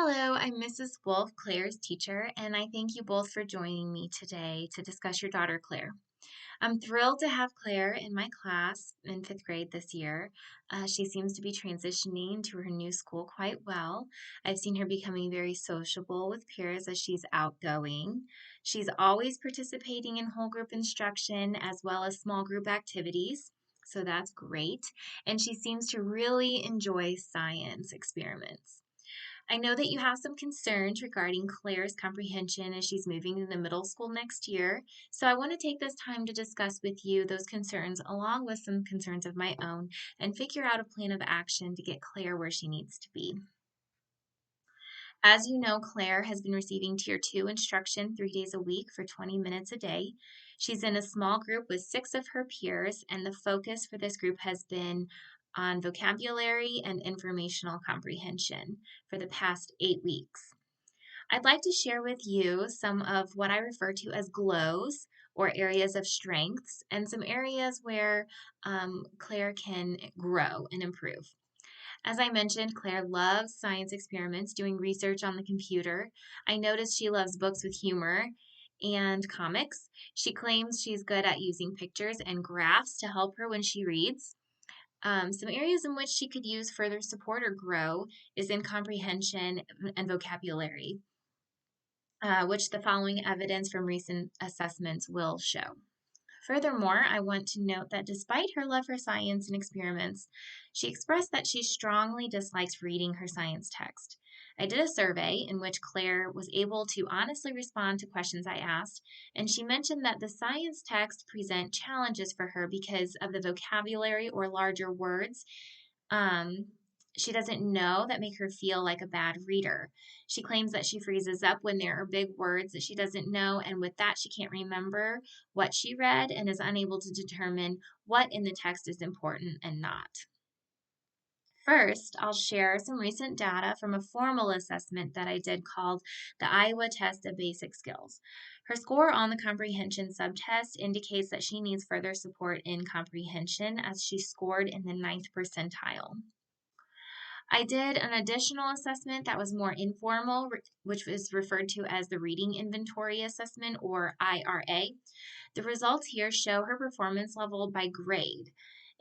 Hello, I'm Mrs. Wolf, Claire's teacher, and I thank you both for joining me today to discuss your daughter, Claire. I'm thrilled to have Claire in my class in fifth grade this year. She seems to be transitioning to her new school quite well. I've seen her becoming very sociable with peers as she's outgoing. She's always participating in whole group instruction as well as small group activities. So that's great. And she seems to really enjoy science experiments. I know that you have some concerns regarding Claire's comprehension as she's moving into middle school next year. So I want to take this time to discuss with you those concerns along with some concerns of my own and figure out a plan of action to get Claire where she needs to be. As you know, Claire has been receiving Tier 2 instruction 3 days a week for 20 minutes a day. She's in a small group with 6 of her peers, and the focus for this group has been on vocabulary and informational comprehension for the past 8 weeks. I'd like to share with you some of what I refer to as glows or areas of strengths and some areas where Claire can grow and improve. As I mentioned, Claire loves science experiments, doing research on the computer. I noticed she loves books with humor and comics. She claims she's good at using pictures and graphs to help her when she reads. Some areas in which she could use further support or grow is in comprehension and vocabulary, which the following evidence from recent assessments will show. Furthermore, I want to note that despite her love for science and experiments, she expressed that she strongly dislikes reading her science text. I did a survey in which Claire was able to honestly respond to questions I asked, and she mentioned that the science text present challenges for her because of the vocabulary or larger words um, she doesn't know that make her feel like a bad reader. She claims that she freezes up when there are big words that she doesn't know, and with that, she can't remember what she read and is unable to determine what in the text is important and not. First, I'll share some recent data from a formal assessment that I did called the Iowa Test of Basic Skills. Her score on the comprehension subtest indicates that she needs further support in comprehension as she scored in the ninth percentile. I did an additional assessment that was more informal, which was referred to as the Reading Inventory Assessment or IRA. The results here show her performance level by grade.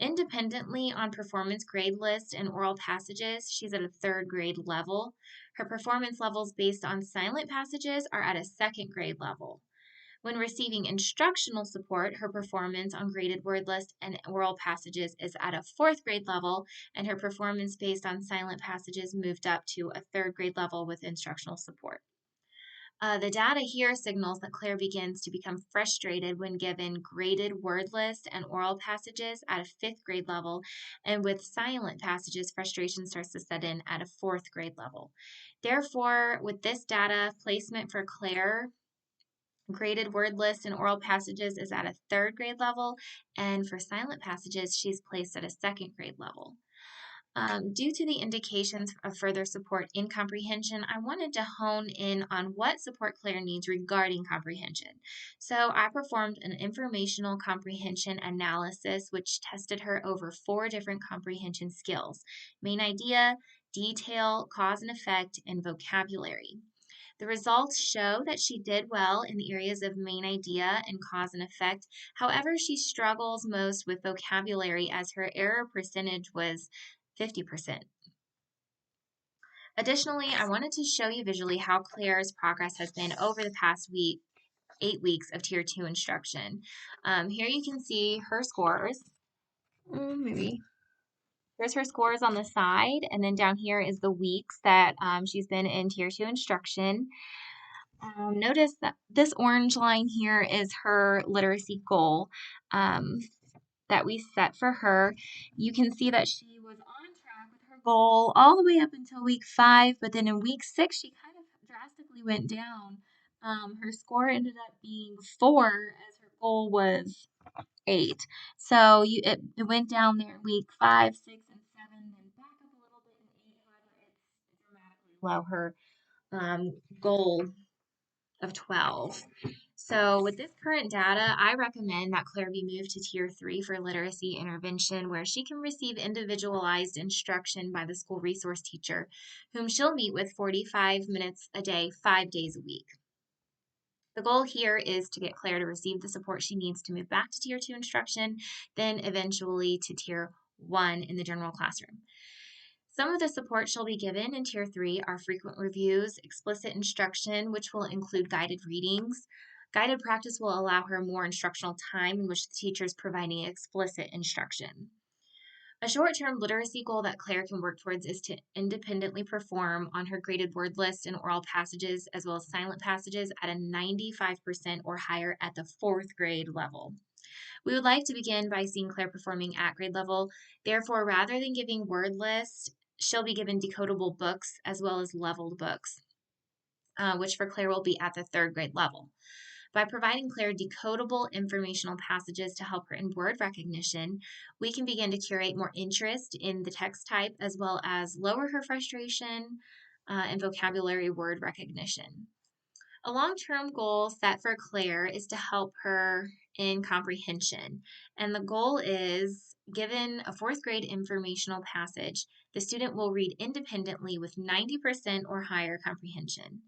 Independently on performance grade list and oral passages, she's at a third grade level. Her performance levels based on silent passages are at a second grade level. When receiving instructional support, her performance on graded word list and oral passages is at a fourth grade level, and her performance based on silent passages moved up to a third grade level with instructional support. The data here signals that Claire begins to become frustrated when given graded word list and oral passages at a fifth grade level, and with silent passages, frustration starts to set in at a fourth grade level. Therefore, with this data, placement for Claire graded word list and oral passages is at a third grade level, and for silent passages, she's placed at a second grade level. Due to the indications of further support in comprehension, I wanted to hone in on what support Claire needs regarding comprehension. So I performed an informational comprehension analysis, which tested her over 4 different comprehension skills: main idea, detail, cause and effect, and vocabulary. The results show that she did well in the areas of main idea and cause and effect. However, she struggles most with vocabulary as her error percentage was 50%. Additionally, I wanted to show you visually how Claire's progress has been over the past 8 weeks of Tier 2 instruction. Here you can see her scores. Maybe. Here's her scores on the side, and then down here is the weeks that she's been in Tier 2 instruction. Notice that this orange line here is her literacy goal that we set for her. You can see that she was on track with her goal all the way up until week 5, but then in week 6, she kind of drastically went down. Her score ended up being 4 as her goal was 8. So it went down there in week 5, 6, and 7, then back up a little bit in 8. However, it's dramatically below her goal of 12. So with this current data, I recommend that Claire be moved to Tier 3 for literacy intervention, where she can receive individualized instruction by the school resource teacher, whom she'll meet with 45 minutes a day, 5 days a week. The goal here is to get Claire to receive the support she needs to move back to Tier 2 instruction, then eventually to Tier 1 in the general classroom. Some of the support she'll be given in Tier 3 are frequent reviews, explicit instruction, which will include guided readings. Guided practice will allow her more instructional time in which the teacher is providing explicit instruction. A short-term literacy goal that Claire can work towards is to independently perform on her graded word list and oral passages, as well as silent passages, at a 95% or higher at the 4th grade level. We would like to begin by seeing Claire performing at grade level. Therefore, rather than giving word lists, she'll be given decodable books as well as leveled books, which for Claire will be at the 3rd grade level. By providing Claire decodable informational passages to help her in word recognition, we can begin to curate more interest in the text type as well as lower her frustration and vocabulary word recognition. A long-term goal set for Claire is to help her in comprehension. And the goal is, given a 4th grade informational passage, the student will read independently with 90% or higher comprehension.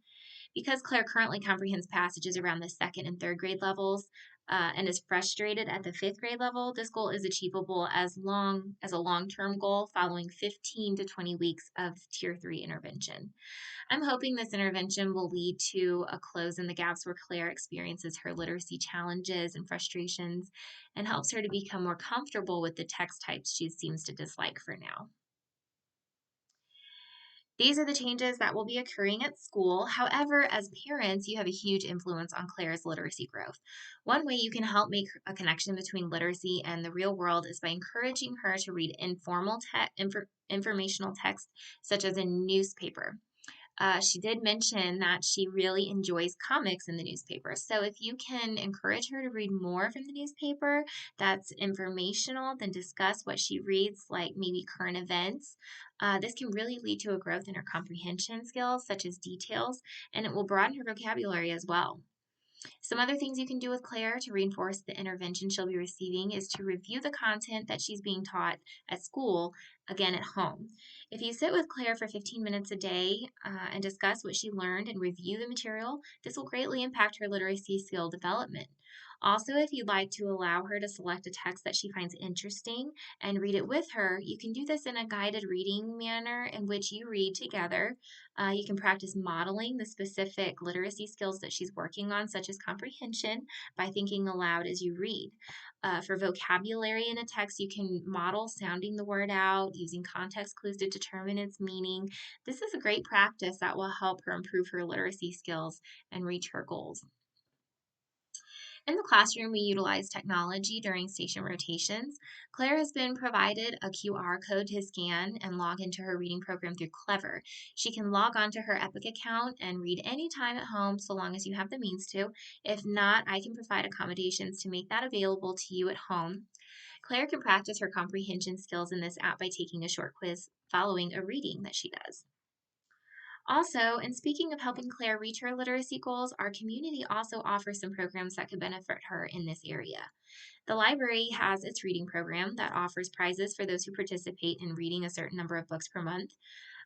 Because Claire currently comprehends passages around the 2nd and 3rd grade levels and is frustrated at the 5th grade level, this goal is achievable as a long-term goal following 15 to 20 weeks of Tier 3 intervention. I'm hoping this intervention will lead to a close in the gaps where Claire experiences her literacy challenges and frustrations and helps her to become more comfortable with the text types she seems to dislike for now. These are the changes that will be occurring at school. However, as parents, you have a huge influence on Claire's literacy growth. One way you can help make a connection between literacy and the real world is by encouraging her to read informal informational text, such as a newspaper. She did mention that she really enjoys comics in the newspaper. So if you can encourage her to read more from the newspaper that's informational, then discuss what she reads, like maybe current events. This can really lead to a growth in her comprehension skills, such as details, and it will broaden her vocabulary as well. Some other things you can do with Claire to reinforce the intervention she'll be receiving is to review the content that she's being taught at school, again at home. If you sit with Claire for 15 minutes a day and discuss what she learned and review the material, this will greatly impact her literacy skill development. Also, if you'd like to allow her to select a text that she finds interesting and read it with her, you can do this in a guided reading manner in which you read together. You can practice modeling the specific literacy skills that she's working on, such as comprehension, by thinking aloud as you read. For vocabulary in a text, you can model sounding the word out, using context clues to determine its meaning. This is a great practice that will help her improve her literacy skills and reach her goals. In the classroom, we utilize technology during station rotations. Claire has been provided a QR code to scan and log into her reading program through Clever. She can log on to her Epic account and read anytime at home so long as you have the means to. If not, I can provide accommodations to make that available to you at home. Claire can practice her comprehension skills in this app by taking a short quiz following a reading that she does. Also, in speaking of helping Claire reach her literacy goals, our community also offers some programs that could benefit her in this area. The library has its reading program that offers prizes for those who participate in reading a certain number of books per month.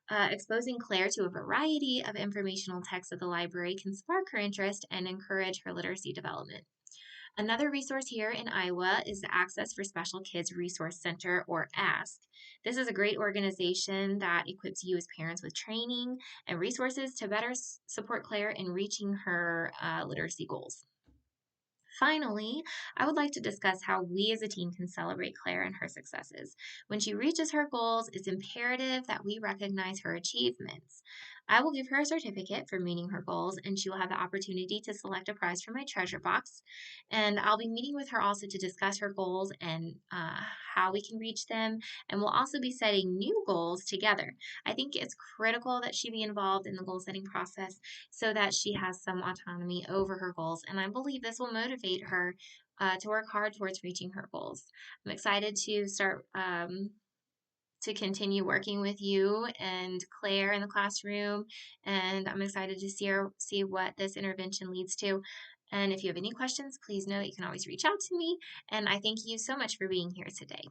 Exposing Claire to a variety of informational texts at the library can spark her interest and encourage her literacy development. Another resource here in Iowa is the Access for Special Kids Resource Center, or ASK. This is a great organization that equips you as parents with training and resources to better support Claire in reaching her literacy goals. Finally, I would like to discuss how we as a team can celebrate Claire and her successes. When she reaches her goals, it's imperative that we recognize her achievements. I will give her a certificate for meeting her goals, and she will have the opportunity to select a prize from my treasure box. And I'll be meeting with her also to discuss her goals and how we can reach them. And we'll also be setting new goals together. I think it's critical that she be involved in the goal setting process so that she has some autonomy over her goals. And I believe this will motivate her to work hard towards reaching her goals. I'm excited to start to continue working with you and Claire in the classroom, and I'm excited to see what this intervention leads to. And if you have any questions, please know you can always reach out to me. And I thank you so much for being here today.